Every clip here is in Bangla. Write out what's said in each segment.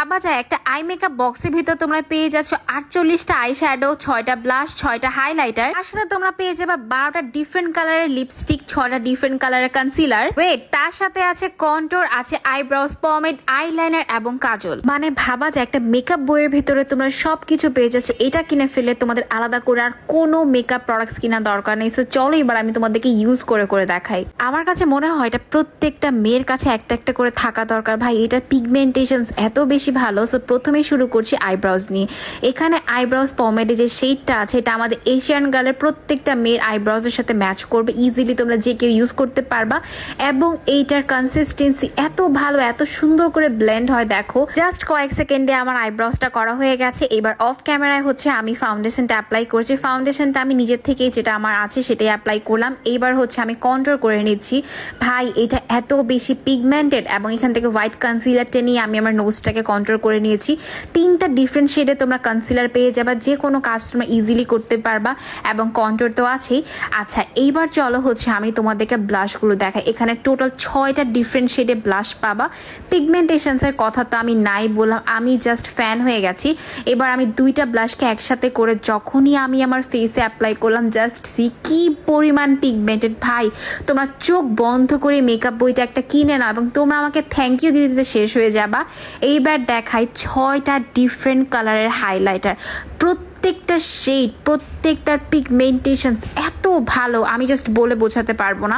ভাবা যায় একটা আই মেকআপ বক্সের ভিতর তোমরা পেয়ে যাচ্ছ 48টা আই শ্যাডো, 6টা ব্লাশ, 6টা হাইলাইটার, তার সাথে তোমরা পেয়ে যাবে 12টা ডিফারেন্ট কালারের লিপস্টিক, 6টা ডিফারেন্ট কালারের কনসিলার। ওয়েট, তার সাথে আছে কন্ট্যুর, আছে আইব্রাউজ, পমেড, আইলাইনার এবং কাজল। মানে ভাবা যায় একটা মেকআপ বইয়ের ভিতরে তোমরা সবকিছু পেয়ে যাচ্ছ। এটা কিনে ফেলে তোমাদের আলাদা করে আর কোনো মেকআপ প্রোডাক্টস কিনা দরকার নেই। সো চলো এবার আমি তোমাদেরকে ইউজ করে করে দেখাই। আমার কাছে মনে হয় এটা প্রত্যেকটা মেয়ের কাছে একটা একটা করে থাকা দরকার। ভাই এটার পিগমেন্টেশন এত বেশি ভালো। সো প্রথমেই শুরু করছি আইব্রাউজ নিয়ে। এখানে আইব্রাউজ পমেডে যে শেডটা আছে এটা আমাদের এশিয়ান গার্লের প্রত্যেকটা মেয়ের আইব্রাউজের সাথে ম্যাচ করবে। ইজিলি তোমরা যে কেউ ইউজ করতে পারবা এবং এইটার কনসিস্টেন্সি এত ভালো, এত সুন্দর করে ব্লেন্ড হয়। দেখো জাস্ট কয়েক সেকেন্ডে আমার আইব্রাউজটা করা হয়ে গেছে। এবার অফ ক্যামেরায় হচ্ছে আমি ফাউন্ডেশনটা অ্যাপ্লাই করছি। ফাউন্ডেশনটা আমি নিজের থেকেই যেটা আমার আছে সেটাই অ্যাপ্লাই করলাম। এইবার হচ্ছে আমি কন্ট্রোল করে নিচ্ছি। ভাই এটা এত বেশি পিগমেন্টেড এবং এখান থেকে হোয়াইট কনসিলারটা নিয়ে আমি আমার নোজটাকে কন্ট্রোল করে নিয়েছি। 3টা ডিফারেন্ট শেডে তোমরা কনসিলার পেয়ে যাবা, যে কোনো কাজ তোমরা ইজিলি করতে পারবা এবং কন্ট্রোল তো আছেই। আচ্ছা এইবার চলো হচ্ছে আমি তোমাদেরকে ব্লাশগুলো দেখাই। এখানে টোটাল 6টা ডিফারেন্ট শেডে ব্লাশ পাবা। পিগমেন্টেশনসের কথা তো আমি নাই বললাম, আমি জাস্ট ফ্যান হয়ে গেছি। এবার আমি 2টা ব্লাশকে একসাথে করে যখনই আমি আমার ফেসে অ্যাপ্লাই করলাম, জাস্ট সি কি পরিমাণ পিগমেন্টেড। ভাই তোমরা চোখ বন্ধ করে মেকআপ বইটা একটা কিনে নাও এবং তোমরা আমাকে থ্যাংক ইউ দিতে দিতে শেষ হয়ে যাবা। এইবার দেখাই 6টা ডিফারেন্ট কালারের হাইলাইটার। প্রত্যেকটা শেড, প্রত্যেকটার পিগমেন্টেশন এত ভালো আমি জাস্ট বলে বোঝাতে পারবো না।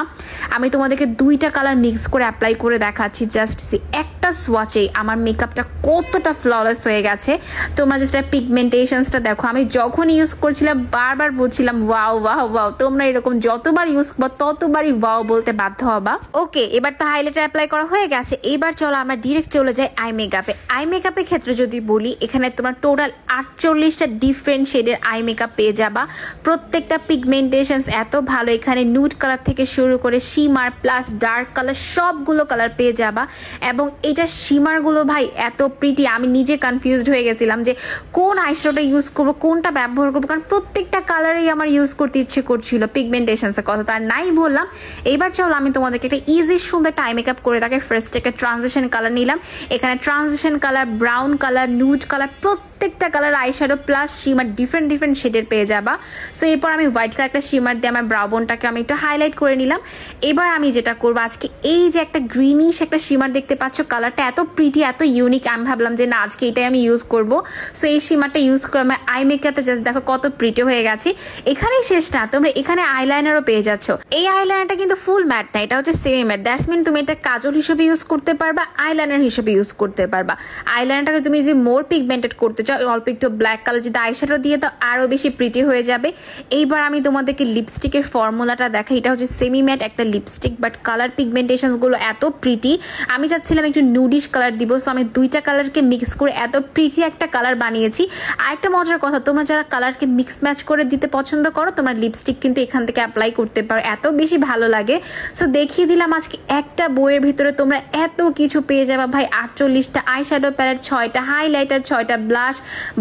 আমি তোমাদেরকে 2টা কালার মিক্স করে অ্যাপ্লাই করে দেখাচ্ছি। জাস্ট সি একটা সোয়াচেই আমার মেকআপটা কতটা ফ্ললেস হয়ে গেছে। তোমরা জাস্ট পিগমেন্টেশনসটা দেখো। আমি যখন ইউজ করছিলাম বারবার বলছিলাম ওয়াও ওয়াও ওয়াও। তোমরা এরকম যতবার ইউজ করবো ততবারই ওয়াও বলতে বাধ্য হবা। ওকে, এবার তো হাইলাইটার অ্যাপ্লাই করা হয়ে গেছে। এবার চলো আমরা ডিরেক্ট চলে যাই আই মেকআপে। আই মেকআপের ক্ষেত্রে যদি বলি, এখানে তোমরা টোটাল 48টা ডিফারেন্ট শেডের আই মেকআপ পেয়ে যাবা। প্রত্যেকটা পিগমেন্টেশনস এত ভালো। এখানে নুড কালার থেকে শুরু করে শিমার প্লাস ডার্ক কালার সবগুলো কালার পেয়ে যাবা এবং এটার শিমারগুলো ভাই এত প্রিটি, আমি নিজে কনফিউজড হয়ে গেছিলাম যে কোন আইশ্যাডোটা ইউজ করবো, কোনটা ব্যবহার করবো, কারণ প্রত্যেকটা কালারেই আমার ইউজ করতে ইচ্ছে করছিল। পিগমেন্টেশনসের কথা তার নাই বললাম। এবার চলো আমি তোমাদেরকে একটা ইজি সুন্দর আই মেকআপ করে থাকে। ফার্স্ট একটা ট্রানজিশন কালার নিলাম। এখানে transition colour, brown colour, nude colour প্রত্যেকটা colour eyeshadow plus shimmer different different শেডের পেয়ে যাবা। সো এরপর আমি হোয়াইট কালার একটা শিমার দিয়ে আমার ব্রাউ বোনটাকে আমি একটু হাইলাইট করে নিলাম। এবার আমি যেটা করবো আজকে, এই যে একটা গ্রিনিশ একটা শিমার দেখতে পাচ্ছ, কালারটা এত প্রিটি, এত ইউনিক, আমি ভাবলাম যে না আজকে এটাই আমি ইউজ করবো। সো এই শিমারটা ইউজ করে আমার আই মেকআপটা জাস্ট দেখো কত প্রিটি হয়ে গেছে। এখানেই শেষ না, তোমরা এখানে আইলাইনারও পেয়ে যাচ্ছ। এই আইলাইনারটা কিন্তু ফুল ম্যাট না, এটা হচ্ছে সেমি ম্যাট। দ্যাটস মিন তুমি এটা কাজল হিসেবে ইউজ করতে পারবা, আইলাইনার হিসেবে ইউজ করতে পারবা। আইলাইনারটাকে তুমি যদি মোর পিগমেন্টেড করতে চাও, অল্প একটু ব্ল্যাক কালার যদি আইশ্যাডো দিয়ে দাও আরো বেশি প্রিটি হয়ে যাবে। এইবার আমি তোমাদেরকে লিপস্টিকের ফর্মুলাটা দেখাই। এটা হচ্ছে সেমি ম্যাট একটা লিপস্টিক, বাট কালার পিগমেন্টেশনস গুলো এত প্রিটি। আমি চাচ্ছিলাম একটু নুডিশ কালার দিব, সো আমি 2টা কালারকে মিক্স করে এত প্রিটি একটা কালার বানিয়েছি। আরেকটা মজার কথা, তোমরা যারা কালারকে মিক্স ম্যাচ করে দিতে পছন্দ করো, তোমরা লিপস্টিক কিন্তু এখান থেকে অ্যাপ্লাই করতে পারো, এত বেশি ভালো লাগে। সো দেখিয়ে দিলাম আজকে একটা বইয়ের ভিতরে তোমরা এত কিছু পেয়ে যাবা। ভাই 48টা আইশ্যাডো প্যালেট, 6টা হাইলাইটার, 6টা ব্লাশ,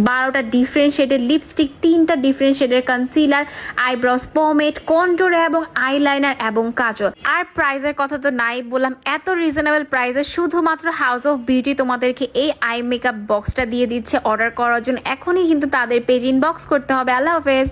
12টা ডিফারেন্ট শেডের লিপস্টিক, 3টা ডিফারেন্ট শেডের কনসিলার, আইব্রাউজ, পমেড, কন্ট্যুর এবং আইলাইনার এবং কাজল। আর প্রাইসের কথা তো নাই বললাম, এত রিজনেবল প্রাইসে শুধুমাত্র হাউস অফ বিউটি তোমাদেরকে এই আই মেকআপ বক্সটা দিয়ে দিচ্ছে। অর্ডার করার জন্য এখনই কিন্তু তাদের পেজ ইনবক্স করতে হবে। আল্লাহ হাফেজ।